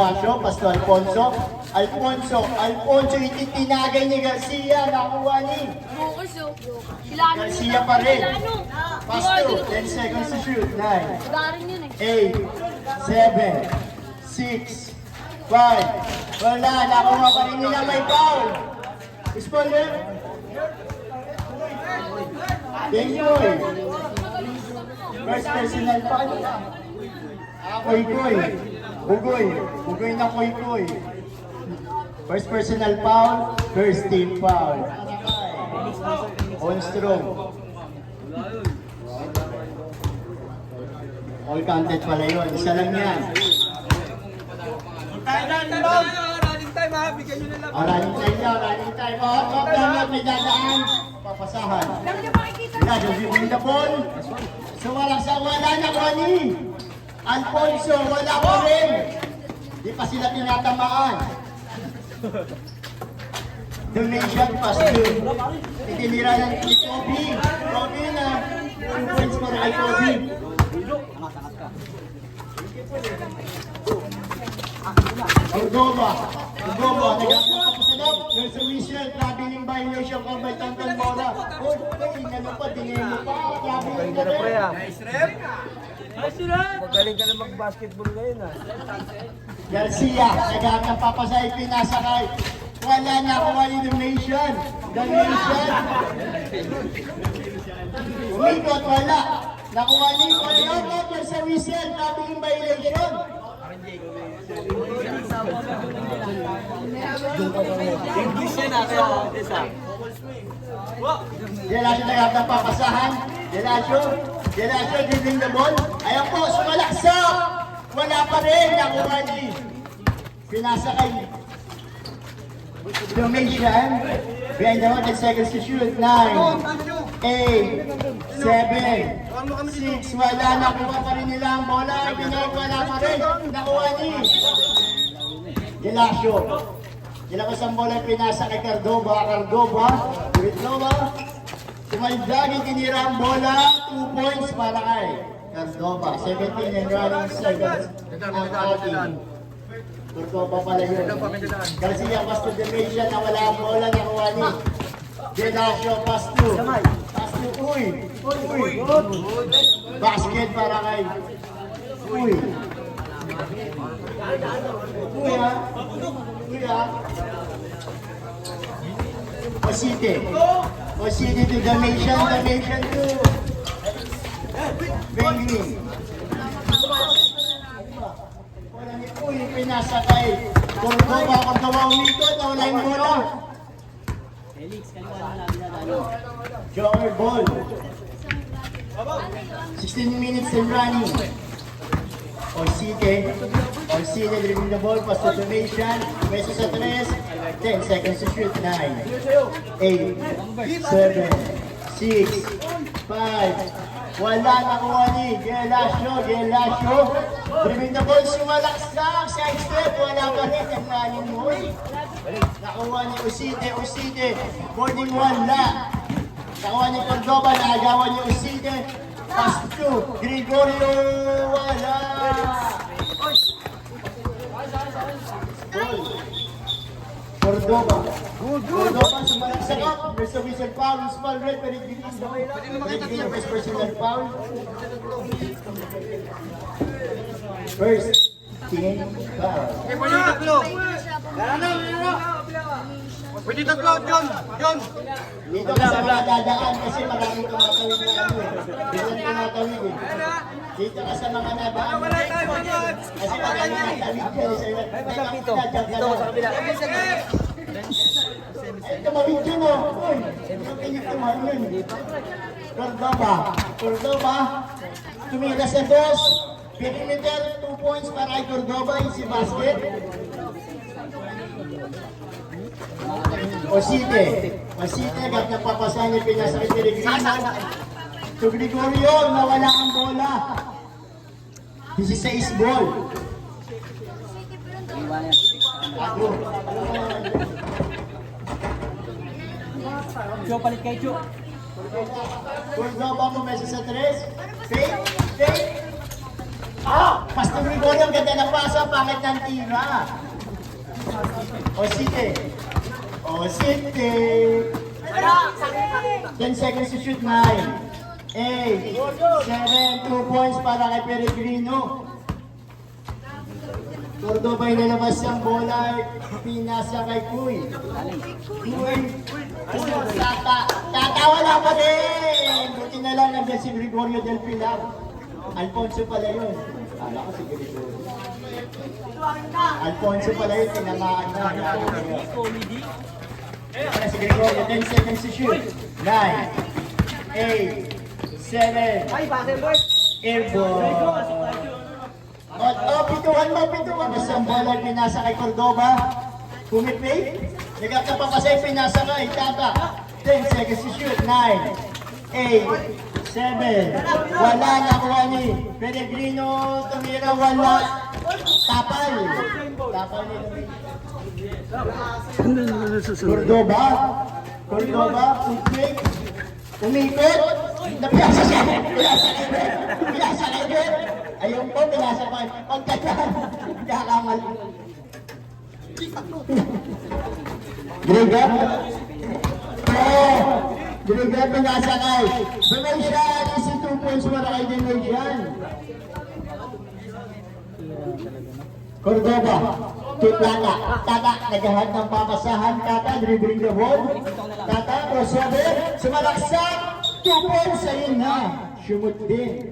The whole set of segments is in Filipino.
Gelacio, Pasto Alfonso. Alfonso, ititinagay ni Garcia, nakuha ni Focus oh. Kilano Garcia pa rin. Kilano. Pasto, 10 seconds to shoot. 9, Darin yun eh. 8, 7, 6, 5. Wala, nakuha pa rin nila, may foul. Responder. Thank you. First personal foul. Koy. Bugoy na koy. First personal foul, first team foul. On strong. All counted pala yun. Isa lang yan. Running time ha, bigyan nyo na lang. Running time. Top down, may dadaan. Papasahan. Win the ball. So wala na Kwani. Alfonso, wala pa rin. Di pa sila tinatamaan. Donation pass to. Itinira ng Kobe. Kobe na. 2 points para kay Kobe. Cordoba, nagagawa pa sa loob. There's a whistle, traveling violation of by Tonton Mora. Oh, ano pa, dinero pa. Traveling na rin. Magaling ka na mag-basketball ngayon ha. Garcia, nagagawa pa pa sa ipinasakay. Wala na kuha ni Donation. Umikot, wala. Nakuha ni Cordoba, there's a whistle, traveling violation. English yan ha, kaya isa. Gelacio nagagawa papasahan. Gelacio dribbling the ball. Ayan po, sumalaksak. Wala pa rin. Nakuha ni pinasakay. Donation. Behind the 100 seconds to shoot. 9, 8, 7, 6. Wala. Nakuha pa rin nila ang bola. Wala pa rin. Nakuha ni Gelacio. Ilabas ang bola, pinasa kay Cordoba. Tumaldag, tinira ang bola. 2 points para kay Cordoba. 17 and running seconds. Ang ating Cordoba pala yun. Garcia pass to Donation, nawala ang bola. Nakuha ni Gelacio, pass to. Uy. Basket para kay Uy ha. Osite to Donation to Benglin. Wala ni Uy, pinasa kay Cordoba umikot, nawala yung bola. Joker ball. 16 minutes and running. Osite dribbling the ball, pass to Donation. Beso sa 3. 10 seconds to shoot. 9, 8, 7, 6, 5. Wala, nakuha ni Gelacio. Dribbling the ball, sumalaksak. Side step, wala pa rin. Ang running mo. Nakuha ni Osite. Boarding wala. Nakuha ni Cordoba, nakagawa ni Osite. Pass to Gregorio, wala. Cordoba, sumalaksak. There's a whistle foul, small red, pero hindi yung first personal foul. First team foul. Pwede tatlo, John! Dito ka sa mga dadaan kasi maraming tumatawid na ano eh. Bilang tumatawid eh. Dito ka sa mga nadaan. Kasi maraming natawid ka eh. Dito sa kabila. Ay, tumawid yun oh. Uy, yung tumawid yun. Cordoba. Tumira sa boss. Perimeter, 2 points para kay Cordoba. Yung si basket. Osite, agad nagpapasahan yung pinasakit ni Regrino. To Gregorio, nawala ang bola. 16 ball. Joe, palit kay Joe. Cordoba mo, mesa sa 3. Fake. Pastor Gregorio, ang ganda ng pasa, pangit ng tira. Osite. Osite. 10 seconds to shoot. 9, 8, 7, 2 points para kay Peregrino. Cordoba ay nalabas ang bola, pinasa kay Kuy. Kuy. Tata wala pa rin. Buti na lang nandiyan si Gregorio del Pilar. Alfonso pala yun. Kala ko si Gregorio. Alfonso pala yun, tinamaan na. Para si Gregorio, 10 seconds to shoot. 9, 8, 7, airball. Pituhan mo. Basta ang bola pinasa kay Cordoba. Pumipay. Nagkakapapasay, pinasa kay Tata. 10 seconds to shoot. 9, 8, 7. Wala nakuha ni Peregrino. Tumira, wala. Tapal ni Cordoba. Pumipay. Umikot. Napiyasa siya. Pinasa kay Ben. Ayun po, pinasa pa. Pagkatan. Kakamali. Grega. Grega, pinasa kay. Bumay siya. Isi 2 points para kay Denojan. Cordoba. Tutlata. Tata. Naghahat ng papasahan. Tata. Dribbling the ball. Tata. Crossover. Sumalaksak. 2 points. Ayun na. Shumut din.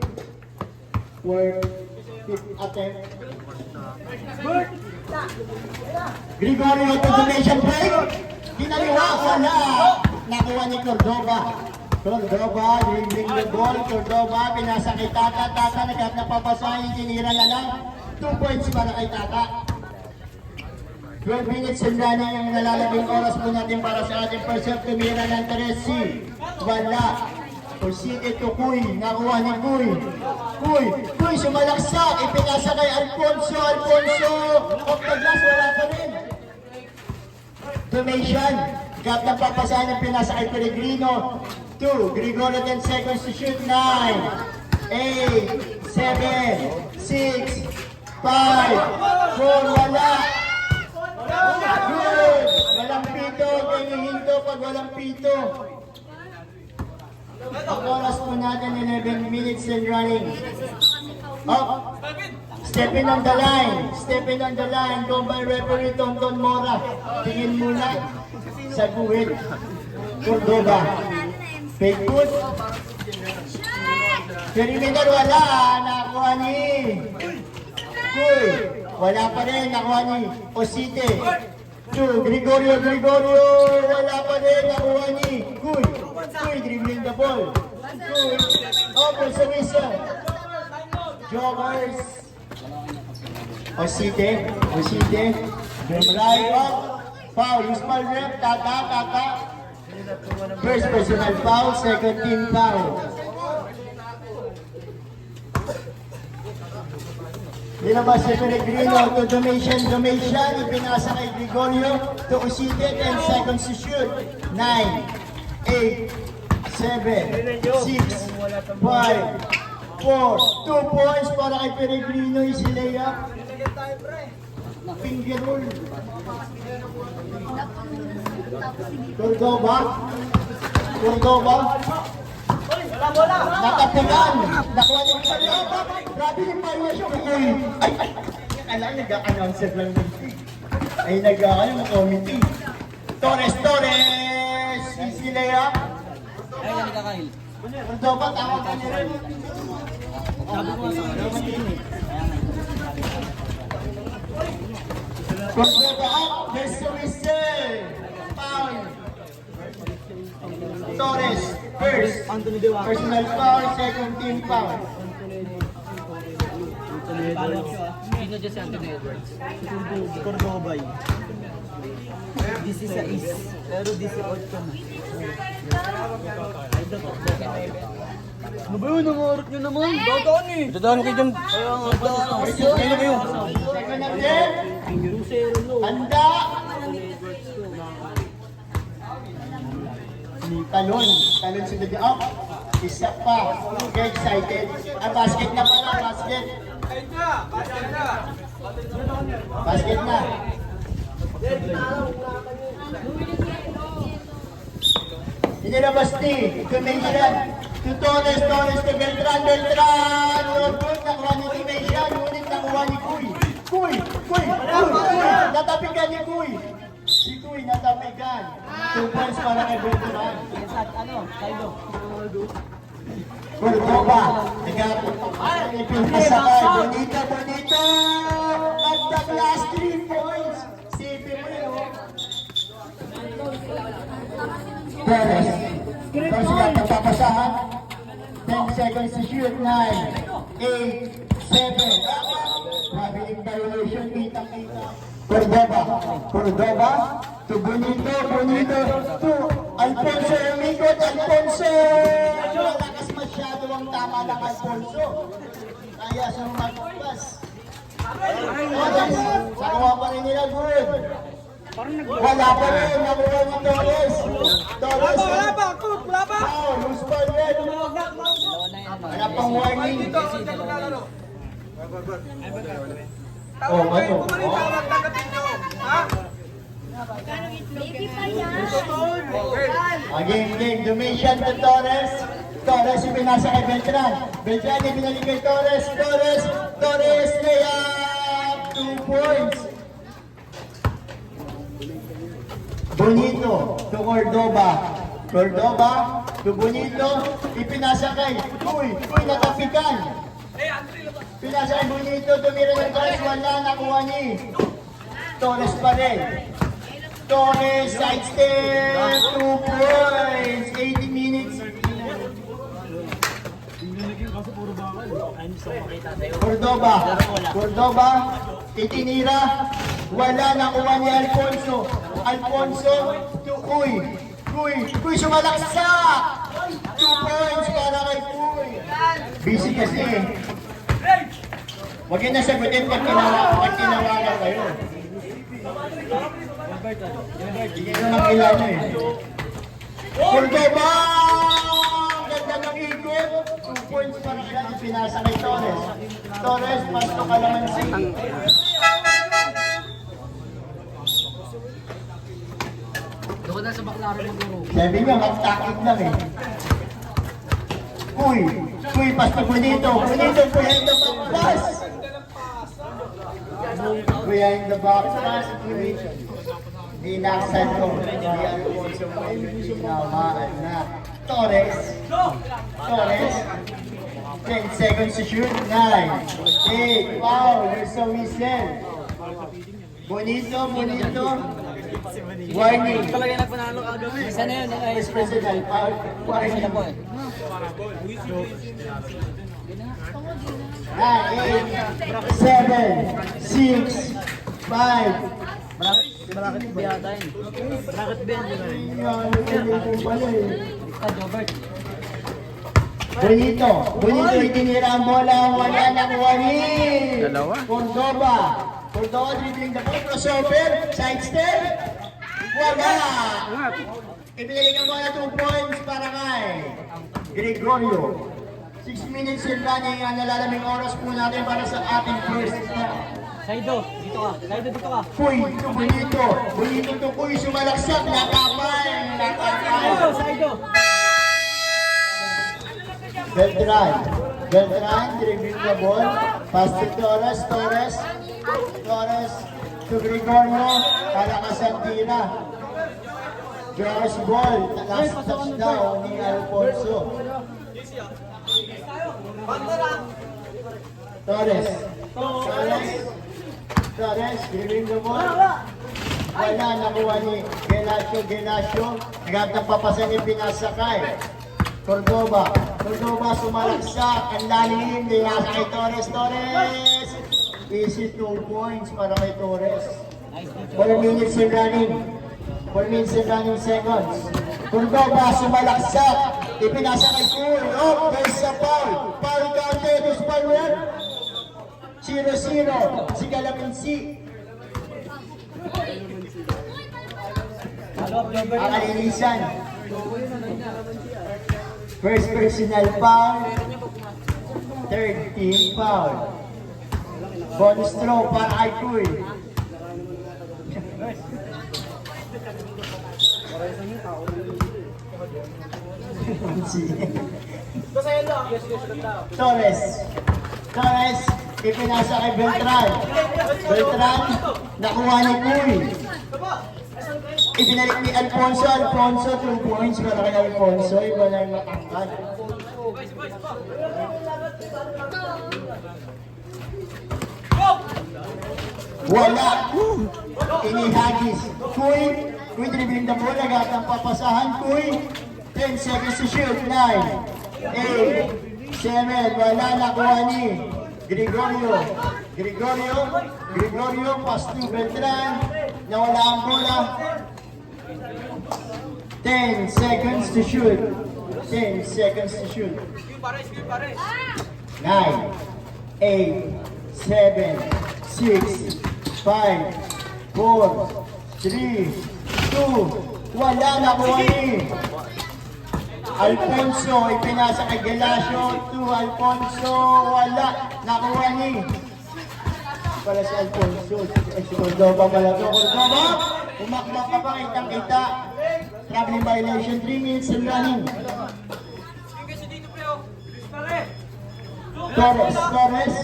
For 5th attempt. Gregorio to donation break. Kinaliwa, wala. Nakuha ni Cordoba. Dribbling the ball. Cordoba, pinasa kay Tata. Tata, nagkat na papasahin. Tinira na lang. 2 points para kay Tata. 12 minutes and running ang nalalabing oras po natin para sa ating first half. Tumira ng Teresi. Wala. Osite to Kuy, nakuha ni Kuy, sumalaksak, ipinasa kay Alfonso, off the glass, wala pa rin. Donation, gap ng papasahan ng pinasa kay Peregrino. 2, Gregorio 10 seconds to shoot. 9, 8, 7, 6, 5, 4, wala. Good, walang pito, hihinto pag walang pito. Ang oras po natin, 11 minutes and running. Up. Stepping on the line. Combine referee Tonton Mora. Tingin muna sa guhit. Cordoba. Fake foot. Perimeter wala. Nakuha ni Kuy. Wala pa rin. Nakuha ni Osite. 2, Gregorio. Wala pa rin. Nakuha ni Kuy. Dribbling the ball. Open sa whistle. Joggers. Osite. Right up. Foul. Usmal rep. Tata. First personal foul. Second team foul. Nilabas si Peregrino to donation. Ipinasa kay Gregorio to Osite. 10 seconds to shoot. 9, 8, 7, 6, 5, 4, 2 points para kay Peregrino. Easy layup. Finger roll. Cordoba. Natapigan. Nakuha ni Cordoba. Grabe yung variation. Ay. Alam, nag-a-announcer lang ng team. Ay, nag-a-ano, committee. Torres. Easy layup. Ay, nagkakail. Cordoba, tawag ka nila. Sabi ko sa Cordoba up. There's a whistle. Foul. Torres, first. Personal foul, second team foul. Sino dyan si Anthony Edwards? Cordoba. 16. Pero 18 na. Ano ba yun? Nangarap nyo naman. Dadaan eh. Dadaan kayo dyan. Kaya nga dadaan. Kailan kayo? Second attempt. Handa. Talon sunod niya. Oh, isa pa. Get excited. Basket na pala, basket. Basket na. Inilabas ni Dimension. To Torres to Beltran. No good. Nakuha ni Dimension. Ngunit nakuha ni Kuy. Kuy. Natapikan ni Kuy. Si Kuy natapikan. 2 points para kay Beltran. Cordoba. Ipinasakay. Bonito. At the last 3 points. Sipin mo yun. Torres. Torres na pagpapasahan. 10 seconds to shoot. 9, 8, 7. Mabiling violation. Kita. Cordoba. To Bonito. To Alfonso Umikot. Alfonso. Malakas masyado ang tama ng Alfonso. Kaya siya magpas. Torres. Nakuha pa rin nila good. Wala pa rin, nakuha ni Torres. Wala pa. Oh, loose ball red. Wala pang warning. Oh, ano? Game. Domation to Torres. Torres yung pinasa kay Beltran. Beltran yung binalik kay Torres. Torres, layup. 2 points. Bonito to Cordoba to Bonito, ipinasa kay Kuy natapikan. Pinasa kay Bonito, tumira ng Torres, wala, nakuha ni Torres pa rin. Torres, side step, 2 points, 80 minutes. Cordoba, itinira, wala, nakuha ni Alfonso to Kuy sumalaksak! 2 points para kay Kuy. Busy kasi. Huwag yun nasagutin pag tinawagan kayo. Hindi nyo nakilala eh. Cordoba! Ganda ng ikot. 2 points para kay pinasa kay Torres. Torres, pasto kalamansi. Doon na sa baklaro ng guro. Sabi niya, mag-takit lang eh. Kuy, pasto Bonito, behind the back pass. Behind the back pass, Kuy. Dinaksan ko. Hindi Alfonso mo yung tinamaan na. Torres. 10 seconds to shoot. 9, 8, wow, there's a whistle. Bonito. Warning. Talaga nagpanalo kagabi. Isa na yun. Vice President, warning. 9, 8, 7, 6, 5. Bracket ba yata yun? Bracket ba yan? Bonito, itinira ang bola, wala nakuha ni Cordoba, dribbling the ball, crossover, side step, wala. Ibinalik ang bola, 2 points para kay Gregorio. 6 minutes in running, ang nalalaming oras po natin para sa ating first step. Saido, dito ka. Kuy, to Bonito to Kuy, sumalaksak, nakapal. Saido. Beltran, dribbling the ball, pass to Torres to Gregorio, kalakas ang tira. Josh ball, last touchdown ni Alfonso. Torres, dribbling the ball. Wala, nakuha ni Gelasio. Nagagdang papasan yung pinasakay. Cordoba, sumalaksak. Ang lalim, dinasa kay Torres. Easy 2 points para kay Torres. 4 minutes in running. 4 minutes and running seconds. Cordoba, sumalaksak. Ipinasa kay Kuy. Oh, there's a foul. Foul counted. This foul win. 0-0. Si Galaminsi. Ang kalinisan. First personal foul. Third team foul. Bonus throw para kay Kuy. Torres, ipinasa kay Beltran. Beltran, nakuha ni Kuy. Ibinalik ni Alfonso. Alfonso, 2 points para kay Alfonso. Iba na yung matangkad. Wala. Inihagis. Kuy dribbling the ball. Agad ang papasahan. Kuy. 10 seconds to shoot. 9, 8, 7. Wala. Nakuha ni Gregorio. Gregorio. Pass to Beltran. Nawala ang bola. 10 seconds to shoot. 10 seconds to shoot. 9, 8, 7, 6, 5, 4, 3, 2, wala na po ni Alfonso, ipinasa kay Gelasio, 2, Alfonso, wala, nakuha ni pala si Alfonso, si Cordoba pala to, Cordoba, umakbak ka pa, kitang-kita, traveling violation, 3 minutes and running. Torres,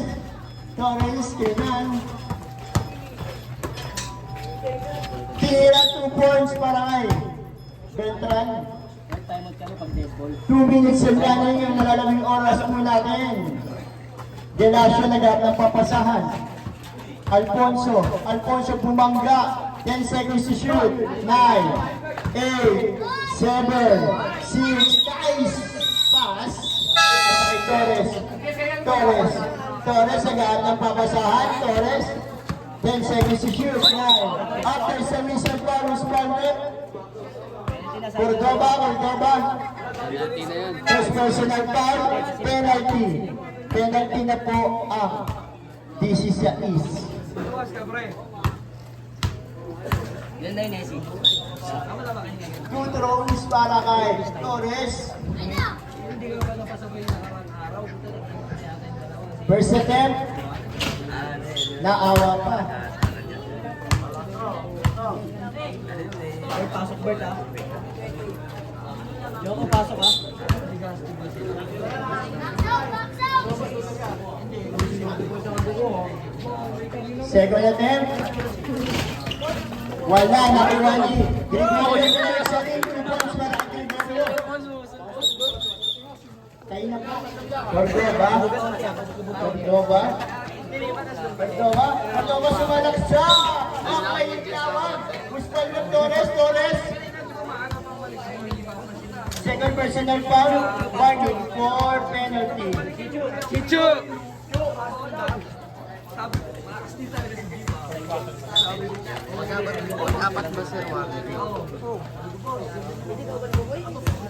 Kenan. Tira 2 points para kay Beltran. 2 minutes and running yung nalalabing oras po natin. Gelasio nagap ng papasahan. Alfonso bumangga. 10 seconds to shoot. 9, 8, 7, 6, guys! Pass. Torres agad ng papasahan. Torres. 10 seconds to shoot. 9. After submission foul responded. Cordoba. First personal foul. Penalty. Penalty na po ang DC sa East. Two throws para kay Torres. First attempt. Naawa pa. Ay, pasok Bert ah. Joko, pasok ah. Second attempt. Wala, nakuha ni Gregorio sa ring. 2 points para kay Gregorio. Tayo na po. Cordoba sumalak siya. Okay, yung tawag. Guspal ng Torres. Second personal foul. Warning for penalty. Chichu!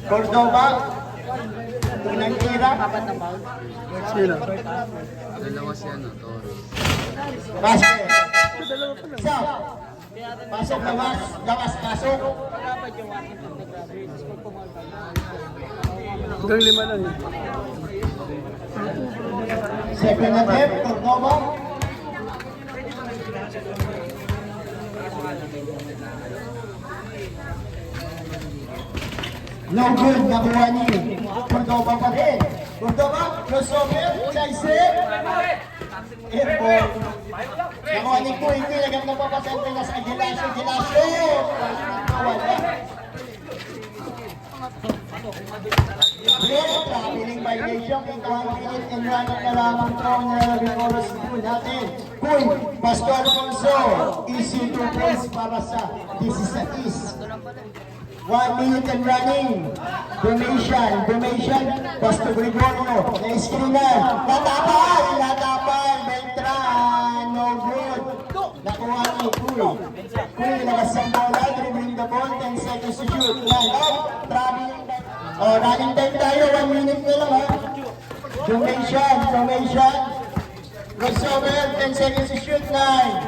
Cordoba. Unang tira. Dalawa si ano, Torres. Pasok. Pasok lawas. Pasok. Hanggang 5 lang eh. Second attempt. Cordoba. No good, nakuha ni Cordoba pa rin. Cordoba, crossover, Chaise. Airball. Nakuha ni Kuy, nagam na papasente na sa Gelasio. Wala. Traveling violation, 1 minute and running na lamang po ang nalalabing oras po natin. Kuy, Pastor Alfonso, easy 2 points para sa East. 1 minute and running. Formation. Pastor Gregorio. Na-screenan. Natapal. Beltran. No good. Nakuha ni Kuy. Kuy, labas ang bola. Dribbling the ball. 10 seconds to shoot. Line up. Traveling. Running time tayo. 1 minute na lang ha. Formation. Crossover. 10 seconds to shoot. 9,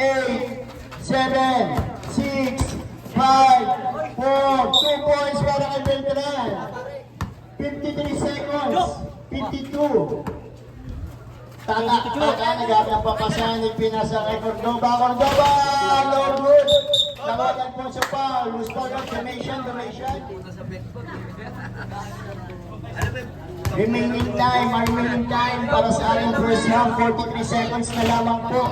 8, 7, 6, 5, 4, 2 points para seconds. 52. Tata, naghahanap ng papasahan ni Pinasa kay Cordoba. Cordoba! No good! Nakuha ng Alfonso Paul. Loose ball of Domation. Remaining time para sa ating first half. 43 seconds na lamang po.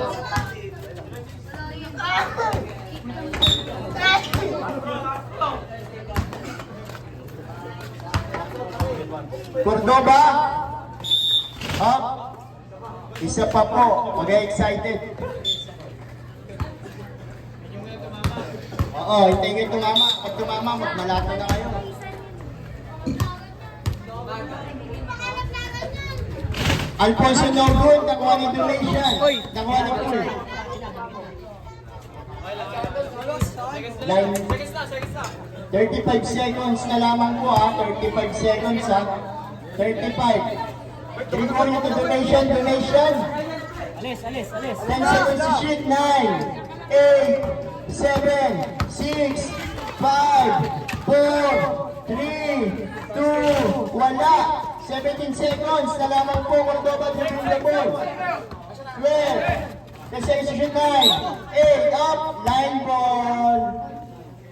Cordoba. Up. Isa pa po. Mag-excited. Oo, hintayin nyo tumama. Pag tumama, magmalato na kayo. Alfonso Norbert, nakuha ni Duration. Nakuha ni Pool. Line 35 seconds na lamang po ha. 35 seconds ha. 35. Gregorio to Duration. Alis. 10 seconds to shoot. 9, 8, 7, 6, 5, 4, 3, 2, wala. 17 seconds na lamang po. Cordoba dribbling the ball. 12, 10 seconds to shoot. 9, 8, up, line ball.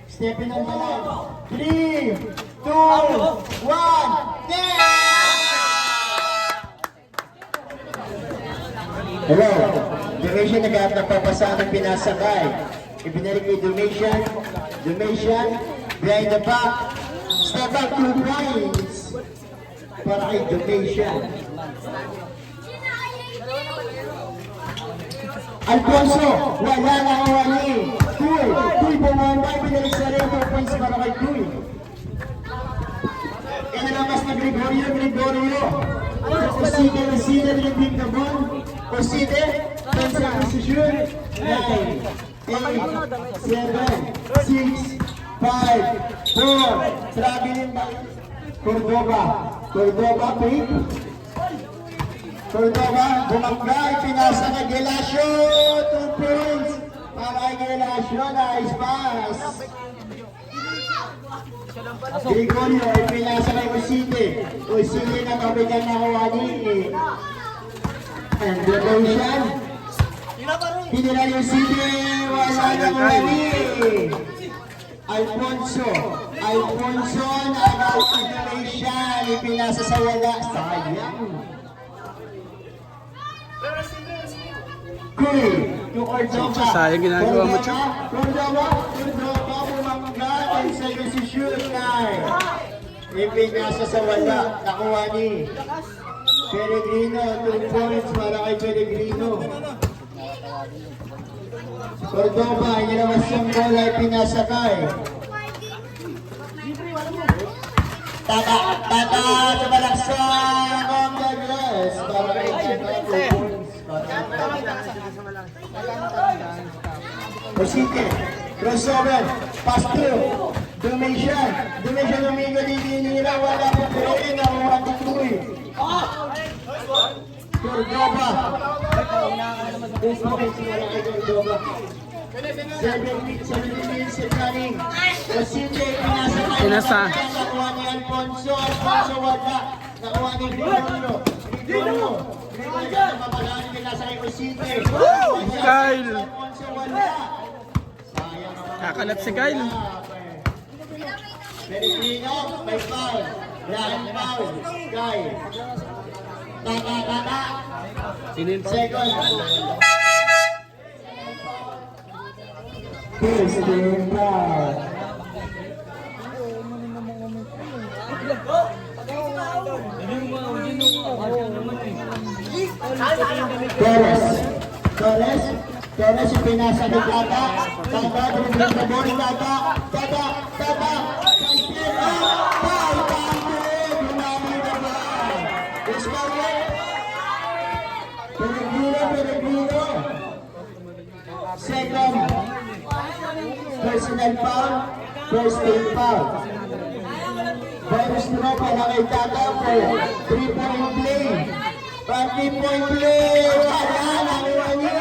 Stepping on the line. 3, 2, 1, yeah! Hello, Duration nagpapasahan ng pinasakay. Ibinalik ni Duration, behind the back, step back 2 points para kay Duration. Alfonso, wala na awali. Tuy bumamba, ibinalik sa rin 2 points para kay Tuy. Inalamas na Gregorio. Oside, nilibig na ball. Oside, 10 seconds to shoot. 9, 8, 7, 6, 5, 4, traveling back. Cordoba, pick. Cordoba, bumangga, pinasa na Gelasio. 2 points. Para kay Gelasio, nice pass. Gregorio, pinasa kay Oside na kabigan na Kawani. And Duration. Pinila yung Oside, wala na Kawani. Alfonso, nagawa si Duration, ipinasa sa wala. Sayang. Cool, to Cordoba. Sayang ginagawa mo, Chuk. Cordoba, bumangga, 10 seconds to shoot. 9. Ipinasa sa wala, nakuha ni Pellegrino, 2 points para kay Pellegrino. Cordoba, inilabas yung bola, ipinasakay. Tata, sumalaksak ang Douglas. Para kay Pellegrino, 2 points. Osite, crossover, pass through, Domation umigo dinira, wala po rin, nakuha ni Tuy. Cordoba. Cordoba. 7 minutes running. Osite, pinasa. Nakuha ni Alfonso wala. Nakuha ni Gregorio. Mapagaling nila sa Osite. Kyle. Alfonso wala. Kakalat si Kyle. Pellegrino, may foul. Lahan foul. Kyle. Tata. Second. First game foul. Torres yung pinasa ni Tata. Tata, dribling the ball ni Tata. Tata. Pellegrino. Second. Personal foul. First team foul. Bonus throw para kay Tata for 3-point play. 3-point play. Wala na ni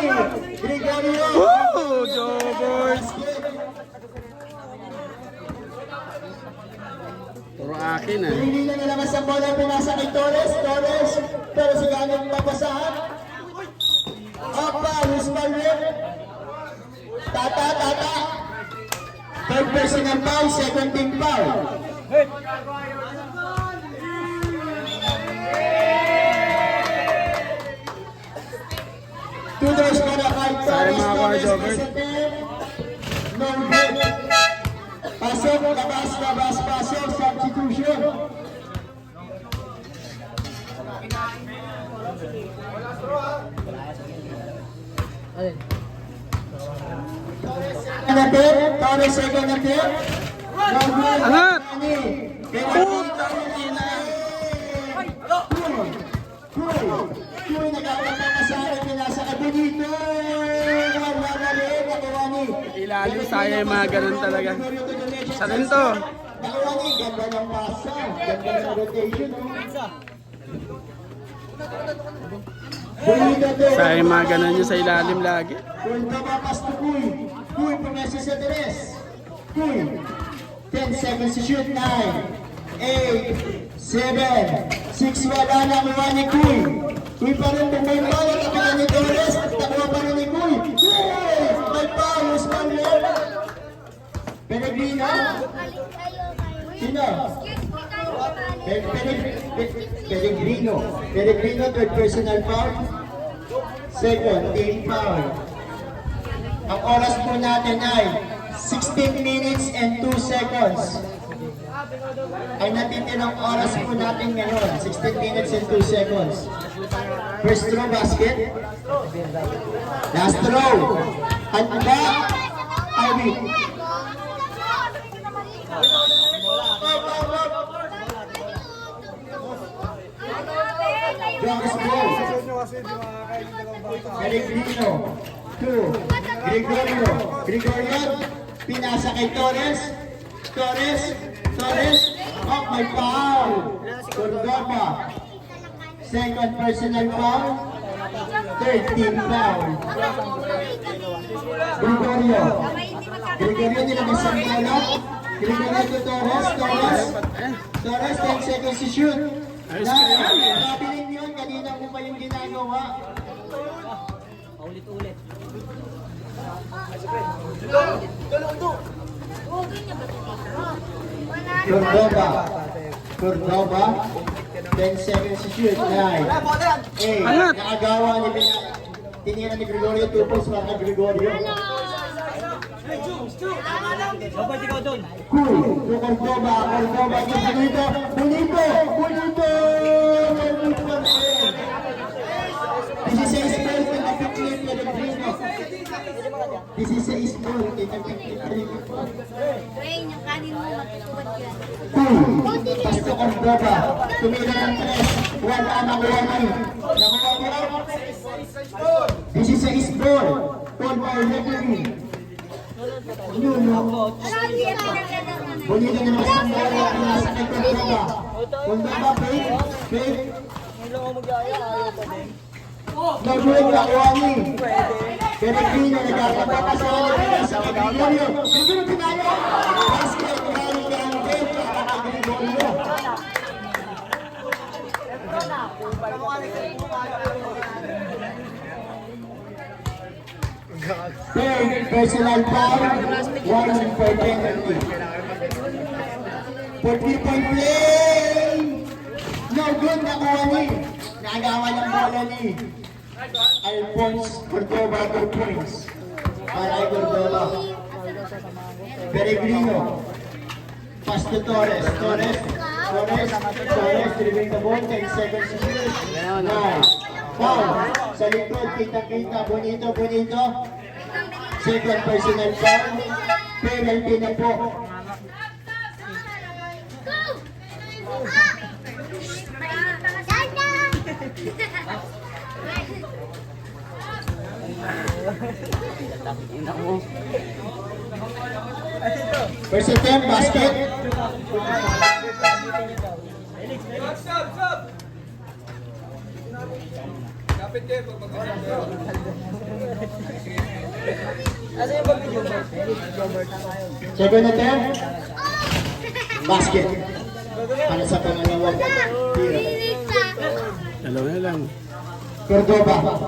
Gregorio. Woo! Jobers! Puro akin. Okay na. Hindi na nilabas ang bola, pinasa kay Torres. Torres, pero si Ganong papasahan. Opa, Luis Manuel. Tata. Third personal foul, second team foul. Tudors para kay Sorry, Torres. mga Torres, Cardovers. isa din. No good. Pasok, labas, pasok, substitution. Torres second attempt. No good. Angat! Putang ina. Kuy, nagkakapakasahan, pinasa ka Bonito. Wala na rin, Nakawani. Ilalim, sayang yung mga ganun talaga. Sa rin to. Nakawani, ganda ng pasa. Ganda ng rotation. Bonito to. Sayang yung mga ganun yung sa ilalim lagi. Kuy, tabapas to Kuy. Kuy, pumesa sa tres. Kuy, 10 seconds to shoot. 9, 8, 7, 6, wala na ang ni Kuy. Kuy pa rin may bola, tapigan ni Torres. Takuha pa rin ni Kuy. Kuy, may paus, Manuel. Pellegrino. Sino? Pellegrino. Pellegrino, third personal foul. Second, team foul. Ang oras po natin ay 16 minutes and 2 seconds. Ay natitirang oras po natin ngayon, 16 minutes and 2 seconds. First throw basket. Last throw. Handa. Ivy. Jones ball. Pellegrino. 2. Gregorio. Pinasa kay Torres. Torres. Oh, may foul. Cordova. Second personal foul. Third team foul. Gregorio nilagay sa bola. Gregorio to Torres, 10 seconds to shoot. Nabiling yun, kanina mo pa yung ginagawa. Cordova, 10 seconds to shoot. 9, 8, nakagawa ni tinira ni Gregorio, 2 points para kay Gregorio. Cool, Cordova, Bonito. 16 points na kapitlet na Pellegrino. 16 points na kapitlet. Wayne, yung kanin mo, matutubad yan. Pasto Cordova, tumira ng 3, wala ang Wani. Nakuha mo, 16 ball, Paul Marlery. Bonito na naman ang bola, pinasa kay Cordova. Cordova, fake. Nag-uwi ka, Wani. Pellegrino, nagkakapapasahan, pinasa kay Gregorio. Gregorio, pinalo. Basket, Wani, Grande, para kay Gregorio. Third personal foul, 1 for penalty. 40-point play! No good, nakuha ni. Nakagawa ng bola ni Alphonse Cordova, 2 points. Para kay Cordova. Pellegrino. Pass to Torres, dribbling the ball, 10 seconds to shoot. 9. Foul. Sa likod, kita-kita, Bonito. Second personal foul. Penalty na po. First attempt, basket. Second attempt, basket. Para sa pangalawang tira. Dalawa na lang. Cordoba,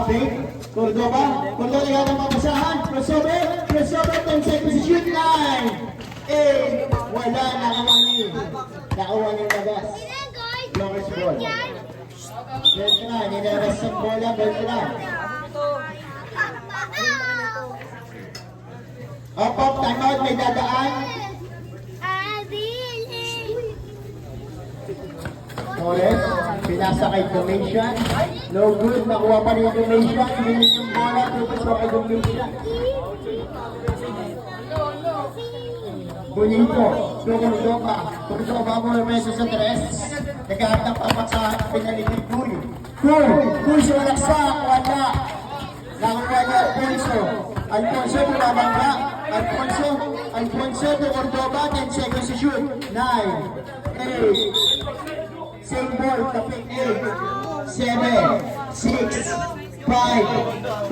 fake. Cordoba, nagkakaroon ng mabasahan. Crossover, 10 seconds to shoot. 9, 8, wala, nakawa ni labas. Blockers ball. Beltran, nilabas sa bola, Beltran. Up, timeout, may dadaan. Torres, pinasa kay Domitian. No good, nakuha pa rin yung Domitian. Binit yung bola, tupos pa kay Domitian. Bonito, Cordoba mo yung meso sa 3. Naghahat ng papak sa pinalit ni Kuy. Kuy sa walaksak, wala. Nakuha niya Alfonso, bumabangga. Alfonso to Cordoba, 10 seconds to shoot. 9, 8, same ball, tapik 8, 7, 6, 5,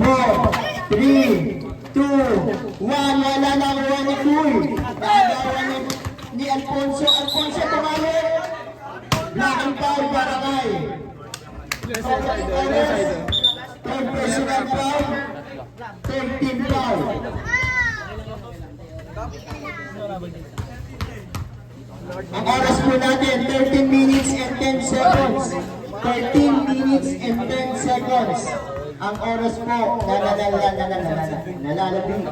4, 3, 2, 1, wala na kuha ni Kuy. Nagawa ni Alfonso, tumali. Black and foul, Barakay. Third personal foul, 13 foul. Ang oras po natin, 13 minutes and 10 seconds. 13 minutes and 10 seconds. Ang oras po, nalalabing.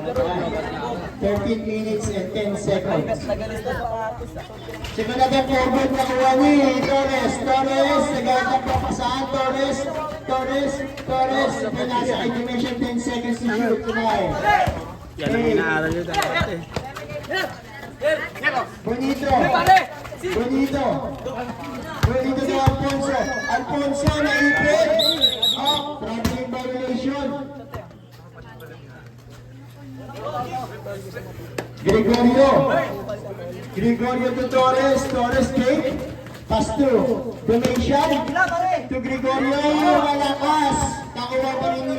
13 minutes and 10 seconds. Siguro natin forward na kuha ni Torres, nagawin ang papasahan, Torres, pinasa kay Dimension, 10 seconds to shoot, tonight. Yan ang inaaral nyo dati. Bonito to Alfonso na ipit. Traveling violation. Gregorio to Torres take. Pass to Domitian. To Gregorio, malakas. Nakuha pa rin ni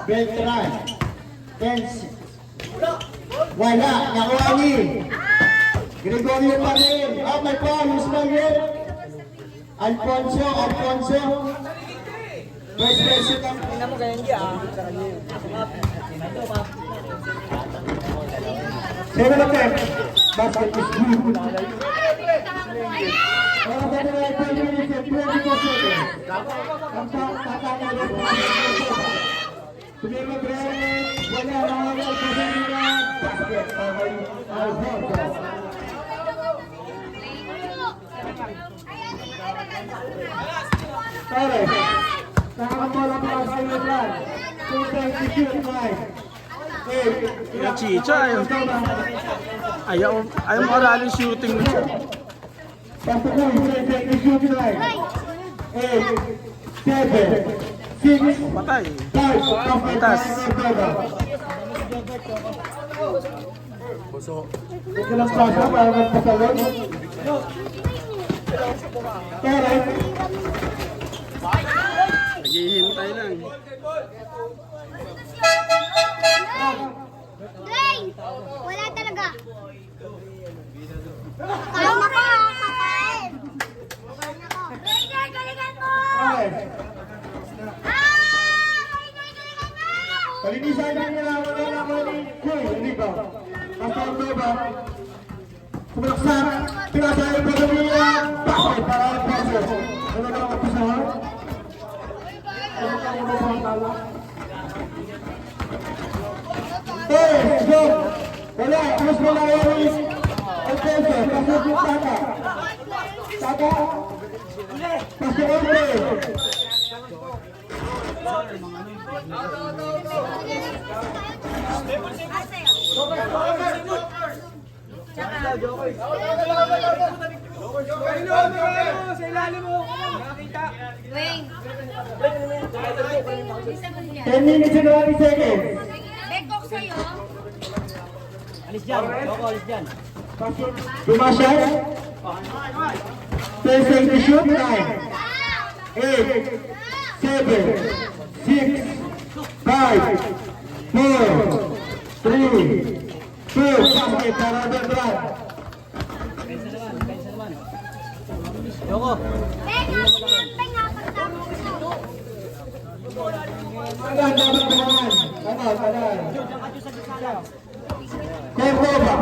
Beltran. 10. Wala, nakuha ni Gregorio pa rin. May foul, Ismael. Alfonso. First person ang... Seven of them. Basket is good. Yung Chicha, ayaw marami shooting mo siya. 8, 7, 6, Patay. 5, Patas. ito lang sasa para magpasalon. Torres. Naghihintay lang. Wala talaga. Kaya na ko, kakain. Rainer, galingan mo! Galingan mo! Kalinisan lang nila ni Kuy, hindi ba? Pasal ba? Sumalaksak, pinasaya pa kami nila. Bakit? Para ang process. Ano na ang pisahan? Ano ka mo ba ang tala? Go! Wala, mas malaya is Alfonso, pasok yung Tata. Tata, pasok ang play. Wayne. 10 minutes and 20 seconds. Bekok sa'yo. Alis dyan. Dumasyan. 10 seconds to shoot. 9, 8, 7, 6, 5, 4, 3, 2, basket para Beltran. Yoko. Beng, akin na yan. Beng, pagtapos mo. Tagal, dapat tagal. Tagal. Cordoba.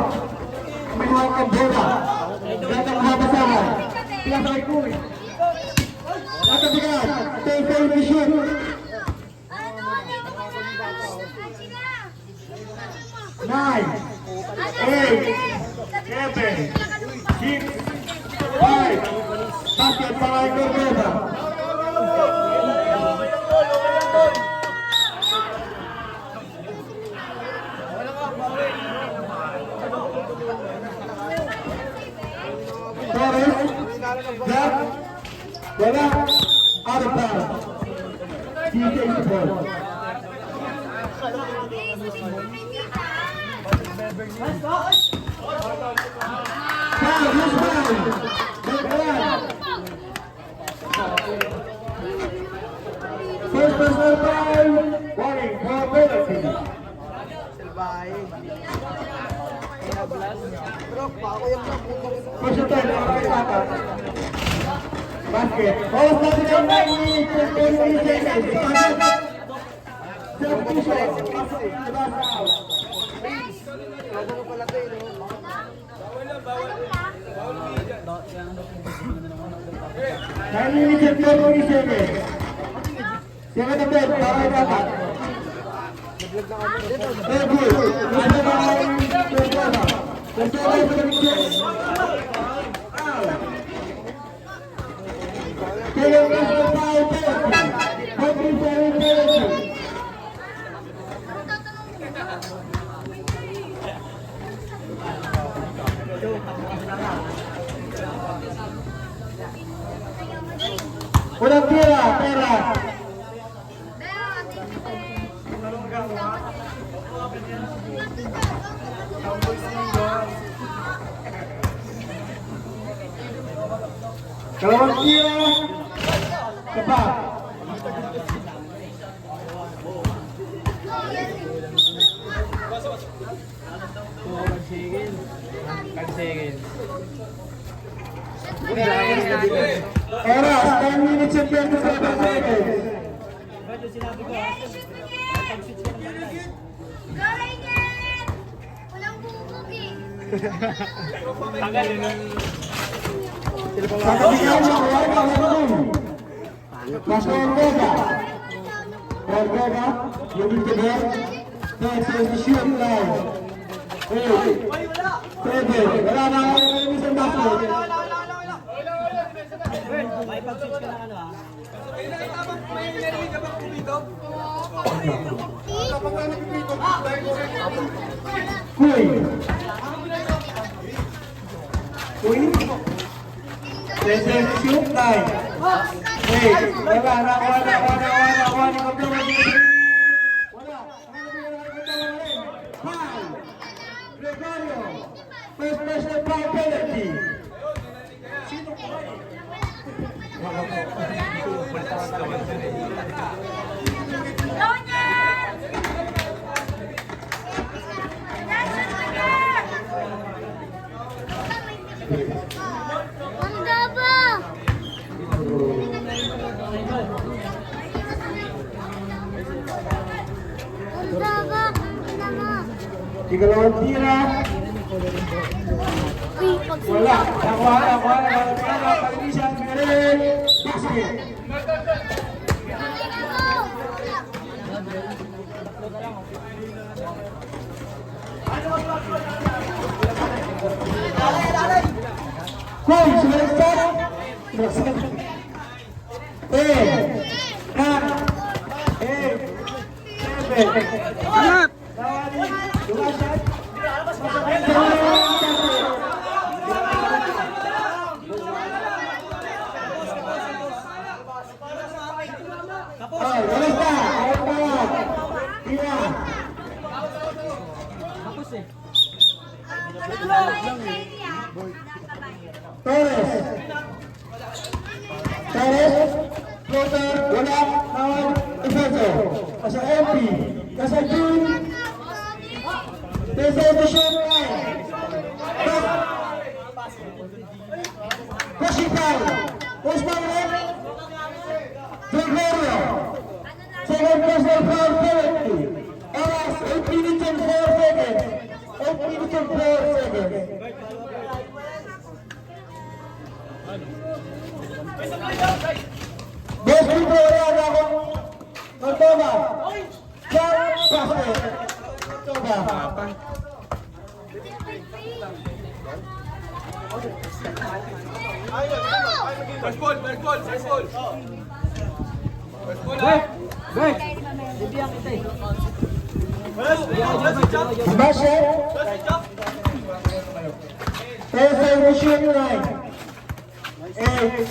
Minuang Cambola. Gatang mabasahan. Pinasakay ko eh. Natabigan. Stay safe to shoot. Ano, dito ka na. Sila. 9, 8, 7, 6, 5. Basket para kay Cordoba. Torres, Jack, wala, out of bounds. He takes the ball. Foul, yes, foul. Back. First personal foul, warning for penalty. First attempt, para kay Saka. Basket. Oras natin ang 9 minutes and 20 seconds. Self-push-up. Sebastian out. 9 minutes and 20 seconds. Second attempt, para kay Saka. Very good. Gusto na ang Cordoba. Cordoba is going to Taylor national foul penalty. 47 penalty. Unang tira, pera. Kalawang tira. Cepat. Oras, 10 minutes and 27 seconds. Walang bubog eh. Sa kabilang ng Warga Hernum. Pastor Cordoba. Cordoba, you need to get. Next is the shoot line. 8, 7, wala na ako ng isang basket. Queen. Queen. This is shoot line. 8, wala na. Gregorio, first personal foul penalty. Ang gaba! Ang gaba! Ikalawang tira. Wala. Nakuha. Pag-isang Mirel. Basket. Coach, let's start. 10, 9, 8, 7. Ingat! Torres, floater, wala, nawal, defenso. Nasa MP, nasa June, presentation line. Pushing foul. Losing 4 seconds. Best people, wala na akong Magtoma. Jump basket. Magtoma. First ball. Basket. Testing machine 9. 8,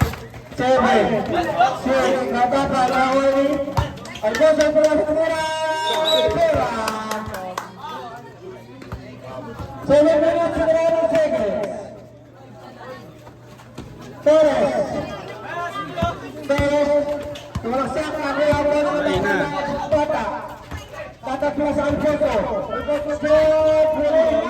7, 6, natapa, nahuli. Alfonso Perez Rivera. 7 minutes and 11 seconds. Perez. Tumalaksak na kaya ako ng bata. Tatapos sa Alfonso. Alfonso Perez.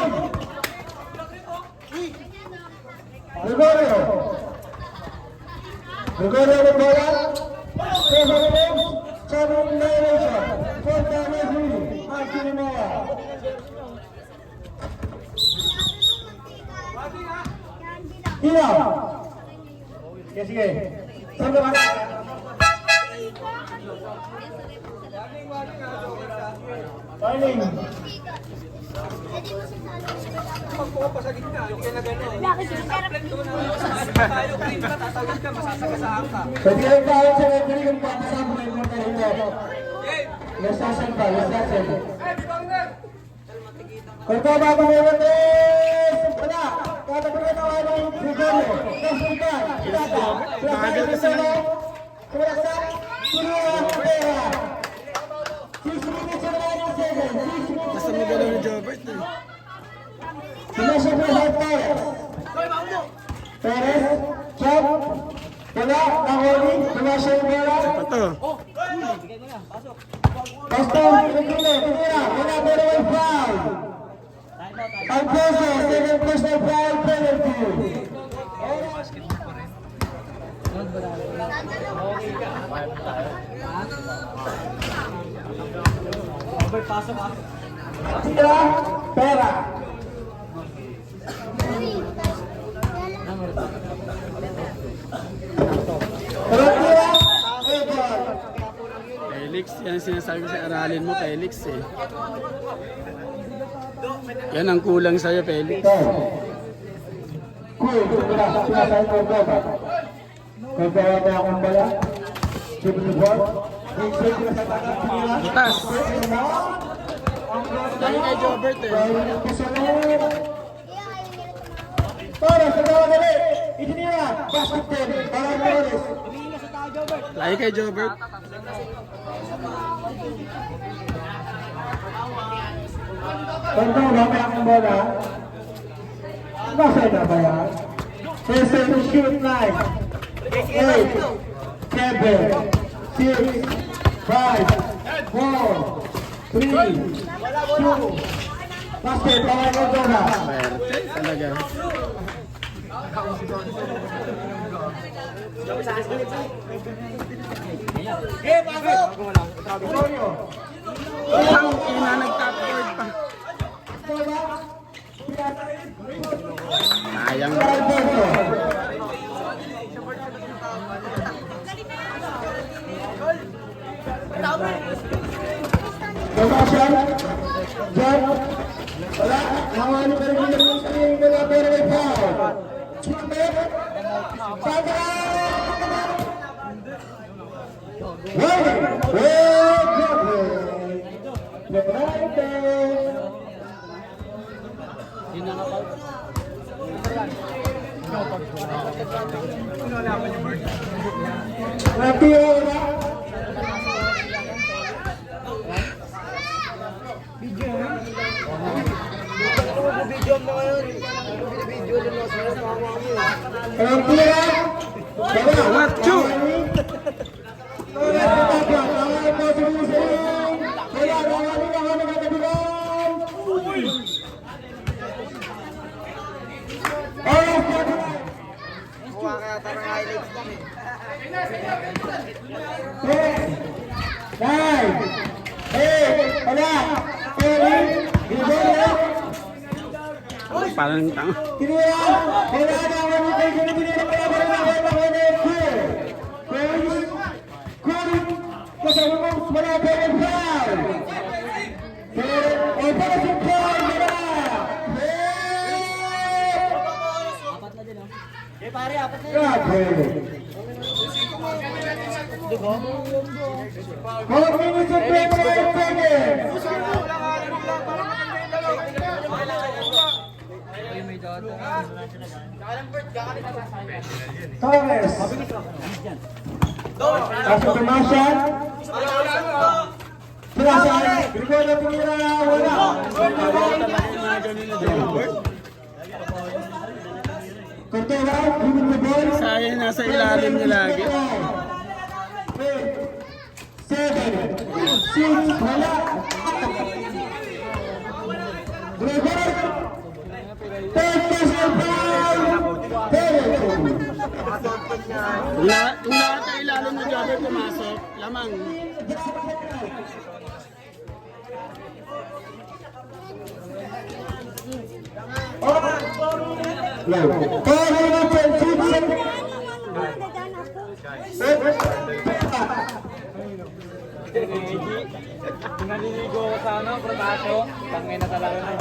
Gregorio ng bola. 7 minutes, 7 violation. 4 damage lead. Martin Rimera. Tino. Sige. Saan ka ba? Darling. Pwede kayo tayo sa referee kung pakasama na yung mga ito. Lasasan pa, lasasan. Kung pa ba mga Mendes! Wala! Katapunan na wala yung Gregorio. Kasultan! Pilata! Pilata yung sino? Kumalaksak! Kuliwa! Pera! 6 minutes and 9 seconds! 6 minutes Basta magalaw ni Jobert eh. Pinasya po sa Perez. Perez, chop, wala, nahuli, pinasya yung bola. Ito. Basta, pinira, wala, pero may foul. Alfonso, second personal foul, penalty. Tira, pera. Felix, yan ang sinasabi ko sa aralin mo, Felix eh. Yan ang kulang sa'yo, Felix. Cool, pinasay ko ba? Kagawa na akong bala. Chip the ball. Butas. Dahil kay Jobert eh. Para sa gawa dali. Itinira. Basket 10. Para Flores. Dahil kay Jobert. Kung may akong bola. Nasay na ba yan? Testing to shoot 9. 8, 7, 6, 5, 4, 3, 2, basket, bawal mo bola. Swerte talaga. Ang ina nag-top board pa. Sayang. Possession, jump, wala, nahawali pa rin yung sabihin mo na pero may foul. Smith, Sandra! Parang tanga. Torres. Pasok ke Masya. Selesai. Berikutnya pengira wala. Kortewa, bibit the ball. Sayang nasa ilalim niya lagi. 7, 6, wala. Berikut. Yung lahat na ilalim ng jogger pumasok, lamang. Naliligo ko sa ano, protaso. Tangay na talaga na.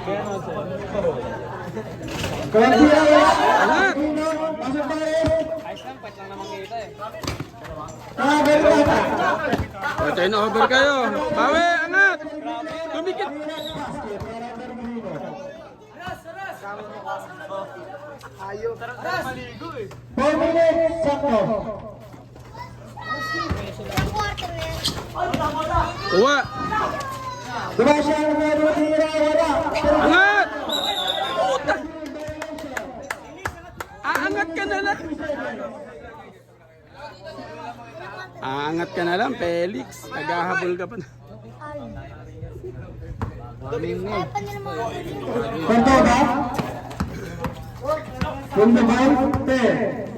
Kaya no, sir. Ayos lang, pwede lang naman kita eh. O, tayo na over kayo. Bawi, angat! Tumikit! Ayaw, tarang maligo eh. 4 minutes, sakto. Ang quarter na yan. Uwa! Diba siya ang mga tira, wala. Angat! Puta! Aangat ka na lang. Aangat ka na lang, Felix. Naghahabol ka pa na. Ay, pa nila mga Konto ba? From the ball, 10,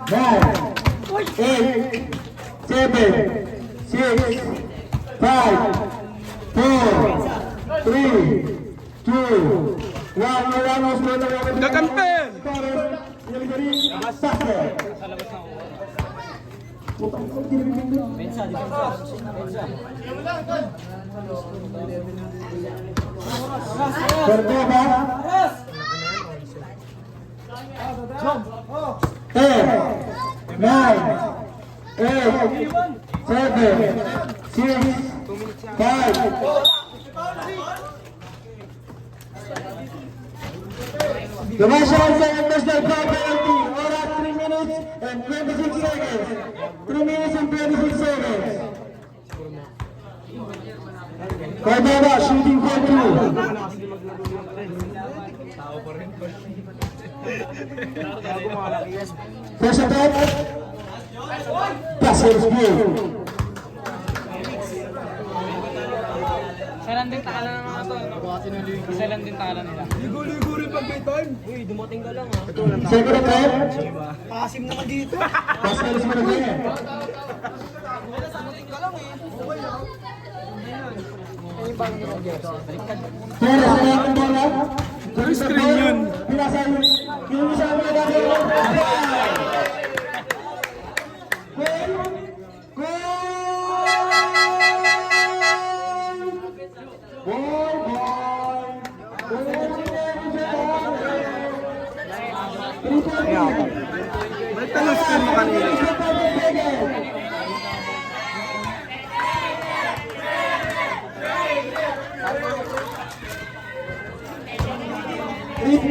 9, 8, 7, 6, 5, 4, 3, 2, 1. Wala na sa mga Gakampen! Konto ba? 10, 9, 8, 7, 6, 5. Commercial second national penalty. Oras 3 minutes and 26 seconds. 3 minutes and 26 seconds. Cordova shooting for 2. First attack. Passer's view. Isa lang din takalan ng mga to. Isa lang din takalan nila. Ligo-ligo rin pag may time. Uy, dumating ka lang ha. Second attack. Pasim naman dito. Passer's view again. Pero sa ating bola, Ang screen yun. pinasa yung isa mga dati. Ba't ang screen mo kanina?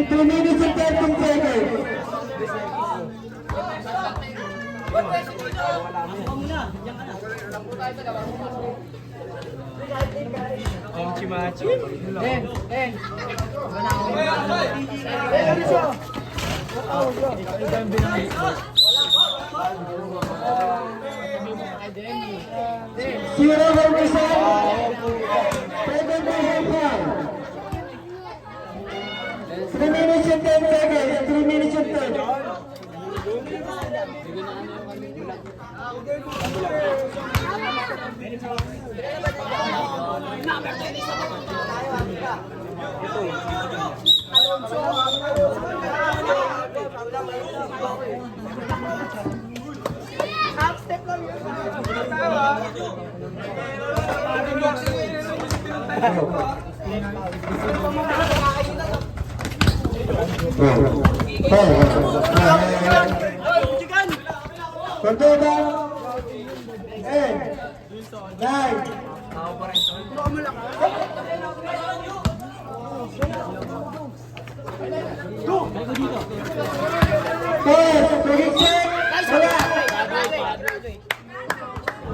Two minutes and 13 seconds. Ang chimachi. Zero represent. 3 minutes and 10 seconds. 3 minutes and 10. Cordoba. 8, 9. Yes, biging check. Wala.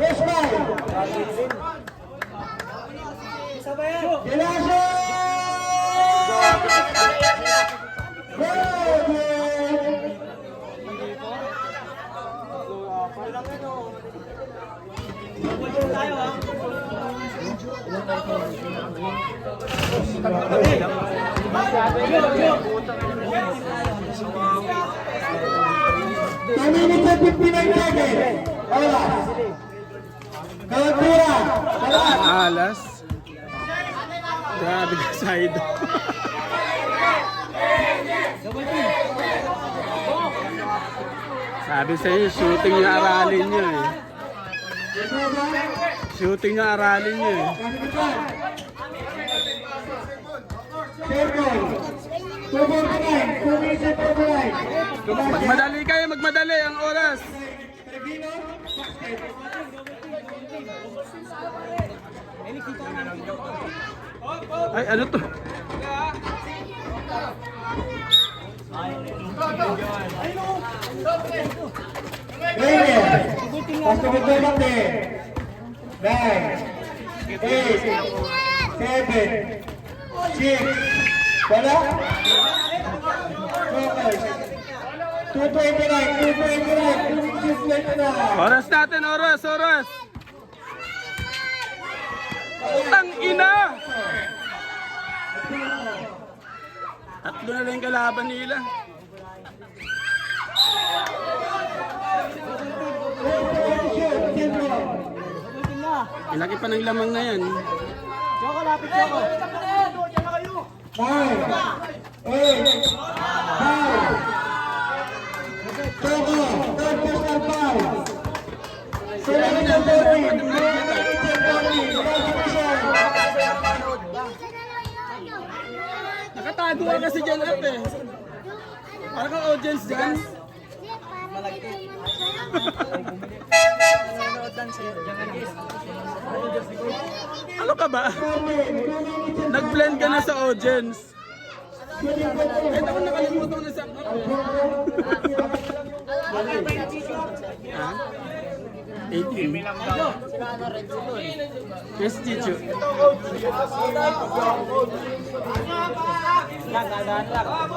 Yes, five. Gelaso. Good. Minutes and 59 seconds. Oras. Kalantura. Salat. Alas. Grabe ka side. Sabi sa'yo, shooting yung aralin nyo eh. Shooting yung aralin nyo eh. Circle. 249. 2 minutes and 49. Magmadali kayo, magmadali ang oras. Ay, ano to? Pasok ito bate. 9, 8, 7, 6. Wala? Focus. 229, 229, 229. Oras natin, oras, oras. Utang ina! Tatlo na lang yung kalaban nila. Ilaki pa ng lamang na yan. 9, 8, 5. Toko, third personal foul. 7 and 30. Nakatago ka kasi dyan ate. Parang kang audience dyan. Ano ka ba? Nag-blend ka na sa audience. Eh, ako nakalimutan na sa... Ha? 18. Yes, Chicho.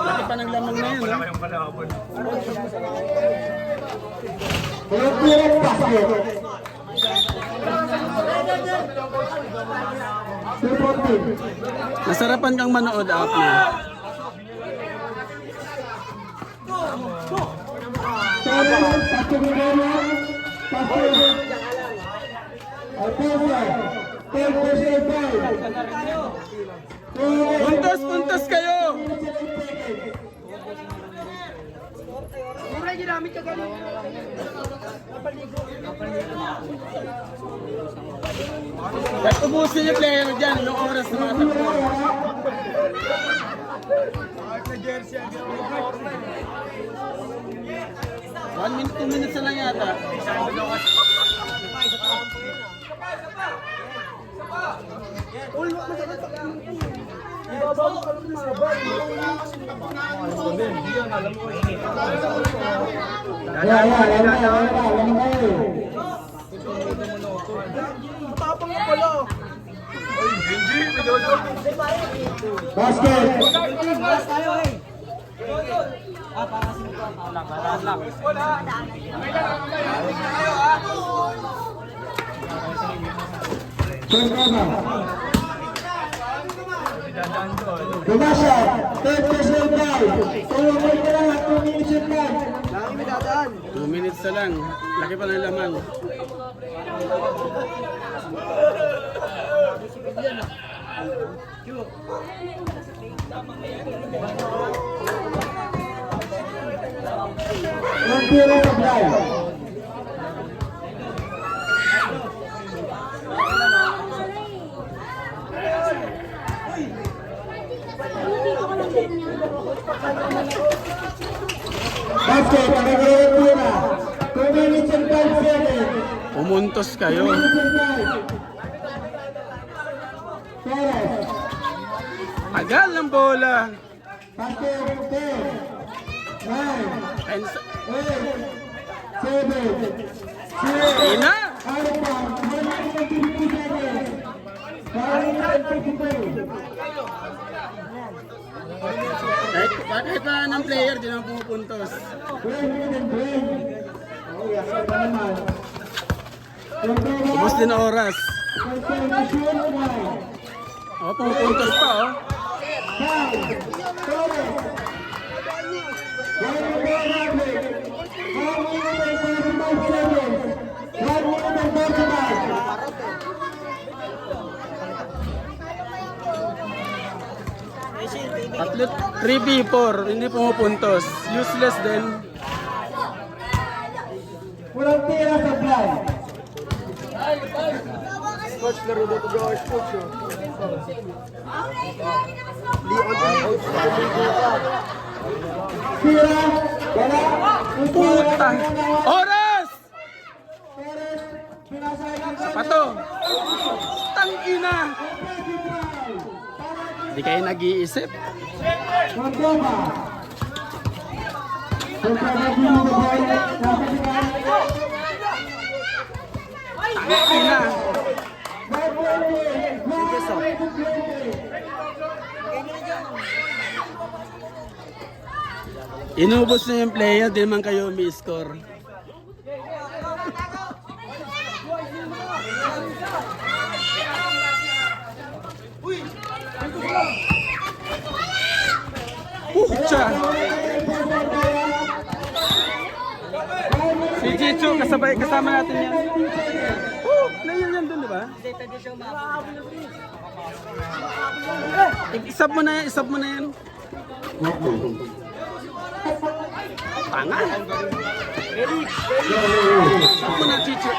Laki pa ng lamang na yun, ha? Nasarapan kang manood up na. Puntas, puntas kayo! Kahit ubusin yung player dyan, yung oras na matakbo. 1 minute, 2 minutes na lang yata. Gumasa, third personal foul. Tulungan ka lang, 2 minutes and 5. 2 minutes na lang. Laki pa ng laman. Nagtira sa blind. Basket, nagagawin muna. 2 minutes and 5 seconds. Pumuntos kayo. 2 minutes and 5. Torres. Tagal ng bola. Basket, 10, 9, And 8, 7, 6, ina! out of bounds. 1 minute and 50 seconds. 1 minute and 52. Kahit pa ng player, di naman pumupuntos. 1 minute and 20. Oh, yes, naman. Ubus din ang oras. Oh, pumupuntos pa oh. Atlet 3v4, hindi pumupuntos. Useless din. Walang tira sa fly. Coach, laro dito Josh, coach. Tira, wala. Puta! Oras! Torres, pinasayang sa Pato! Tangina! Hindi kayo nag-iisip. Moldova. Pagkakabili mo ba? Tangina! Inubos na yung player, di naman kayo umi-score. Pucha! Si Chicho, kasama natin yan. Player yan dun, di ba? Isab mo na yan, isab mo na yan. Tanga. Isab mo na, Chicho.